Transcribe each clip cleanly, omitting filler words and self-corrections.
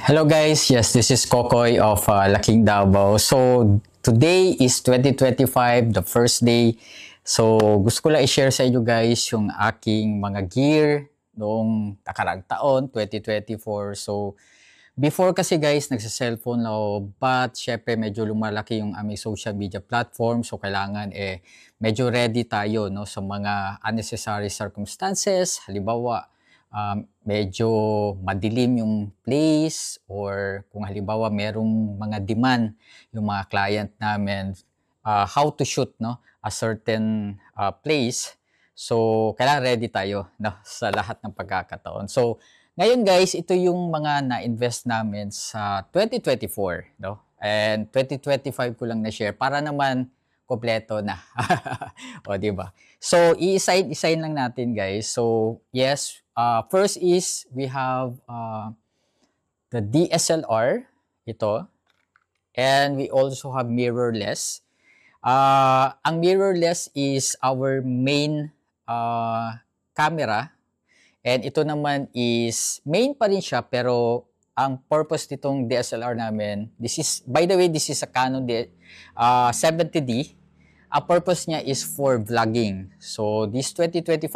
Hello guys, yes, this is Kokoy of Laking Davao. So today is 2025, the first day. So gusto ko lang i-share sa inyo guys yung aking mga gear noong nakaraang taon, 2024. So before kasi guys, nagsa-cellphone lang ako, but syempre medyo lumalaki yung aming social media platform. So kailangan medyo ready tayo no, sa mga unnecessary circumstances. Halimbawa, medyo madilim yung place or kung halimbawa merong mga demand yung mga client namin, how to shoot no, a certain place. So, kailangan ready tayo no, sa lahat ng pagkakataon. So, ngayon guys, ito yung mga na-invest namin sa 2024. No? And 2025 ko lang na-share para naman kompleto na. O, di ba? So, i-assign lang natin guys. So, yes, first is we have the DSLR, ito. And we also have mirrorless. Ang mirrorless is our main camera. And ito naman is main pa rin siya pero ang purpose nitong DSLR namin, this is, by the way, this is a Canon 70D. Ang purpose niya is for vlogging. So, this 2025,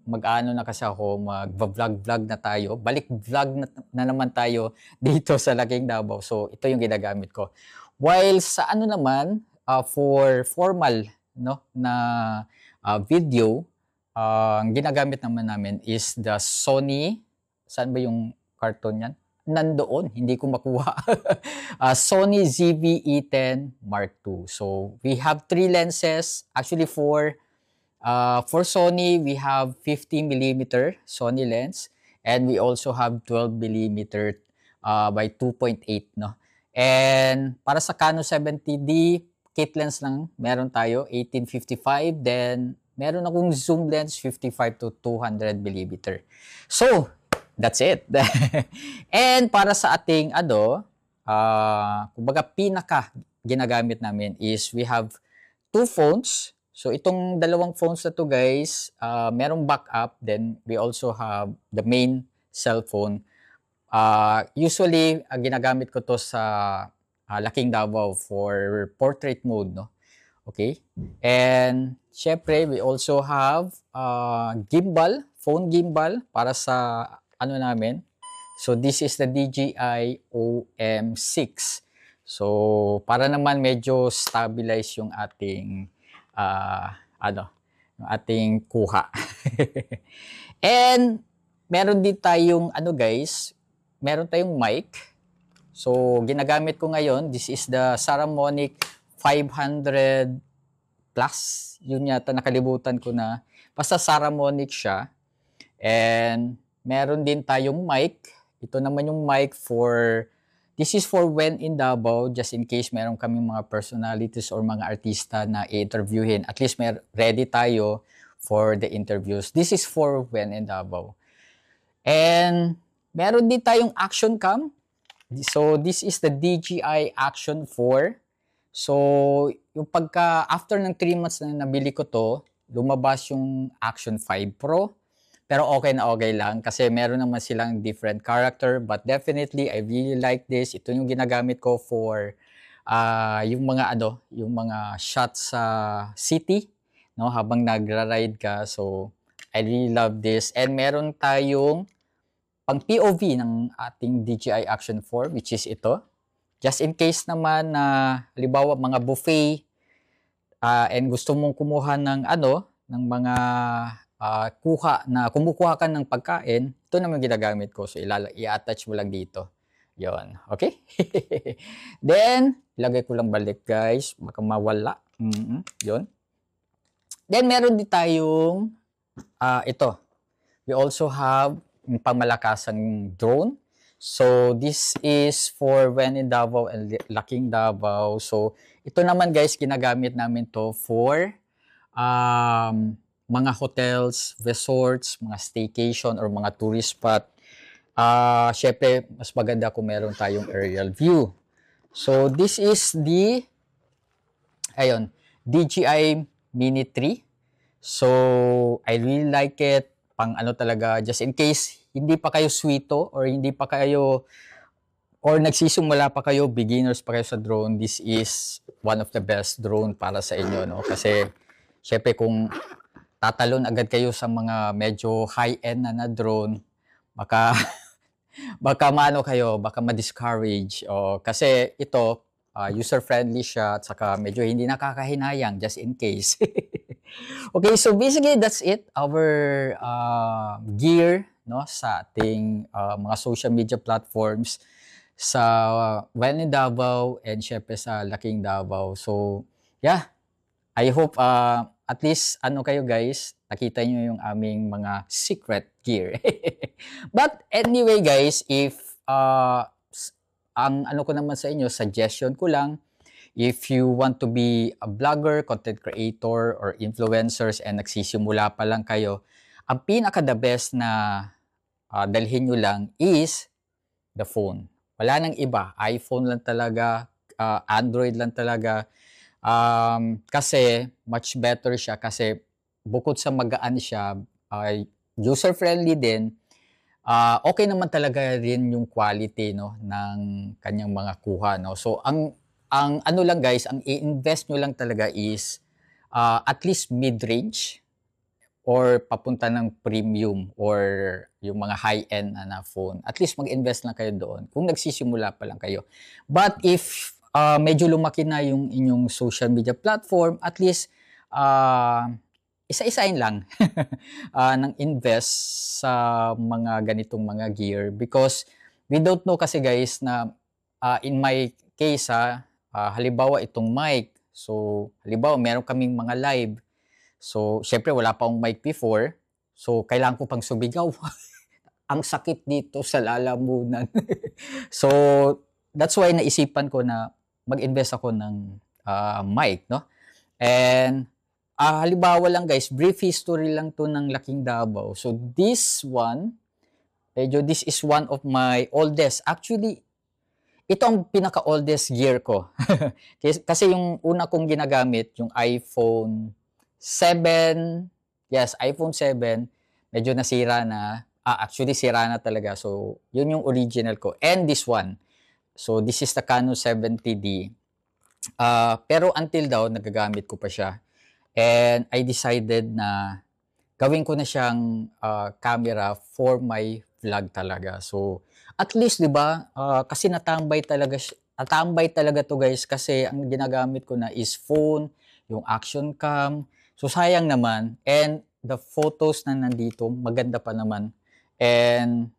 mag-ano na kasi ako, mag-vlog na tayo. Balik vlog na naman tayo dito sa Laking Davao. So, ito yung ginagamit ko. While sa ano naman, for formal no, na video, ang ginagamit naman namin is the Sony, saan ba yung carton yan? Nandoon, hindi ko makuha. Sony ZV-E10 Mark II. So, we have 3 lenses. Actually, for Sony, we have 50mm Sony lens. And we also have 12mm by 2.8. No? And para sa Canon 70D, kit lens lang meron tayo, 1855. Then, meron akong zoom lens, 55 to 200mm. So, that's it. And para sa ating kumbaga pinaka ginagamit namin is we have 2 phones. So itong dalawang phones na to guys, merong backup, then we also have the main cellphone. Usually ginagamit ko to sa Laking Davao for portrait mode, no? Okay? And syempre we also have gimbal, phone gimbal para sa ano namin. So, this is the DJI OM6. So, para naman medyo stabilize yung ating, yung ating kuha. And, meron din tayong, meron tayong mic. So, ginagamit ko ngayon, this is the Saramonic 500 Plus. Yun yata, nakalibutan ko na. Basta Saramonic siya. And, meron din tayong mic. Ito naman yung mic this is for when in Davao, just in case meron kaming mga personalities or mga artista na i-interviewin. At least ready tayo for the interviews. This is for when in Davao. And meron din tayong action cam. So this is the DJI Action 4. So yung after ng 3 months na nabili ko to, lumabas yung Action 5 Pro. Pero okay na okay lang kasi meron naman silang different character, but definitely I really like this. Ito yung ginagamit ko for yung mga shots sa city, no, habang nagra-ride ka. So I really love this. And meron tayong pang POV ng ating DJI Action 4, which is ito. Just in case naman na halimbawa mga buffet and gusto mong kumuha ng ng mga kumukuha ka ng pagkain, ito naman ginagamit ko. So, i-attach mo lang dito. Yon, okay? Then, ilagay ko lang balik, guys. Baka mawala. Yon. Then, meron din tayong ito. We also have yung pangmalakasang drone. So, this is for when in Davao and Laking Davao. So, ito naman, guys, ginagamit namin to for mga hotels, resorts, mga staycation, or mga tourist spot. Syempre, mas maganda kung meron tayong aerial view. So, this is the DJI Mini 3. So, I really like it. Pang talaga, just in case hindi pa kayo sweeto or hindi pa kayo or nagsisimula pa kayo, beginners pa kayo sa drone, this is one of the best drone para sa inyo, no? Kasi, syempre, kung tatalon agad kayo sa mga medyo high-end na drone, baka, baka maano kayo, baka ma-discourage. O, kasi ito, user-friendly siya, at saka medyo hindi nakakahinayang, just in case. Okay, so basically, that's it. Our gear, no, sa ating mga social media platforms sa When in Davao and syempre sa Laking Davao. So, yeah, I hope at least ano kayo guys, nakita nyo yung aming mga secret gear. But anyway guys, if ang ano ko naman sa inyo, suggestion ko lang, if you want to be a blogger, content creator, or influencers and nagsisimula pa lang kayo, ang pinaka the best na dalhin nyo lang is the phone. Wala nang iba. iPhone lang talaga, Android lang talaga. Kasi much better siya kasi bukod sa magaan siya, user-friendly din, okay naman talaga rin yung quality, no, ng kanyang mga kuha, no. So ang ano lang guys, ang i-invest nyo lang talaga is at least mid-range or papunta ng premium or yung mga high-end na phone. At least mag-invest lang kayo doon kung nagsisimula pa lang kayo. But if medyo lumaki na yung inyong social media platform, at least isa-isain lang ng invest sa mga ganitong mga gear because we don't know kasi guys na in my case halimbawa itong mic. So halimbawa meron kaming mga live. So syempre wala pa akong mic before. So kailangan ko pang sumigaw. Ang sakit dito sa lalamunan. So that's why naisipan ko na mag-invest ako ng mic, no? And halimbawa lang guys, brief history lang to ng Laking Davao. So this one, this is one of my oldest. Actually, ito ang pinaka-oldest gear ko. Kasi yung una kong ginagamit, yung iPhone 7, yes, iPhone 7, medyo nasira na. Actually, sira na talaga. So, yun yung original ko. And this one. So, this is the Canon 70D. Pero until daw, nagagamit ko pa siya. And I decided na gawin ko na siyang camera for my vlog talaga. So, at least, di ba, kasi natambay talaga to guys kasi ang ginagamit ko na is phone, yung action cam. So, sayang naman. And the photos na nandito, maganda pa naman. And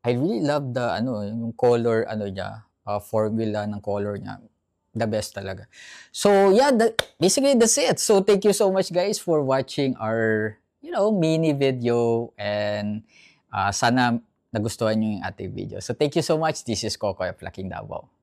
I really love the, yung color, niya, formula ng color niya. The best talaga. So, yeah, basically that's it. So, thank you so much guys for watching our, mini video. And sana nagustuhan nyo yung ating video. So, thank you so much. This is Kokoy of Laking Davao.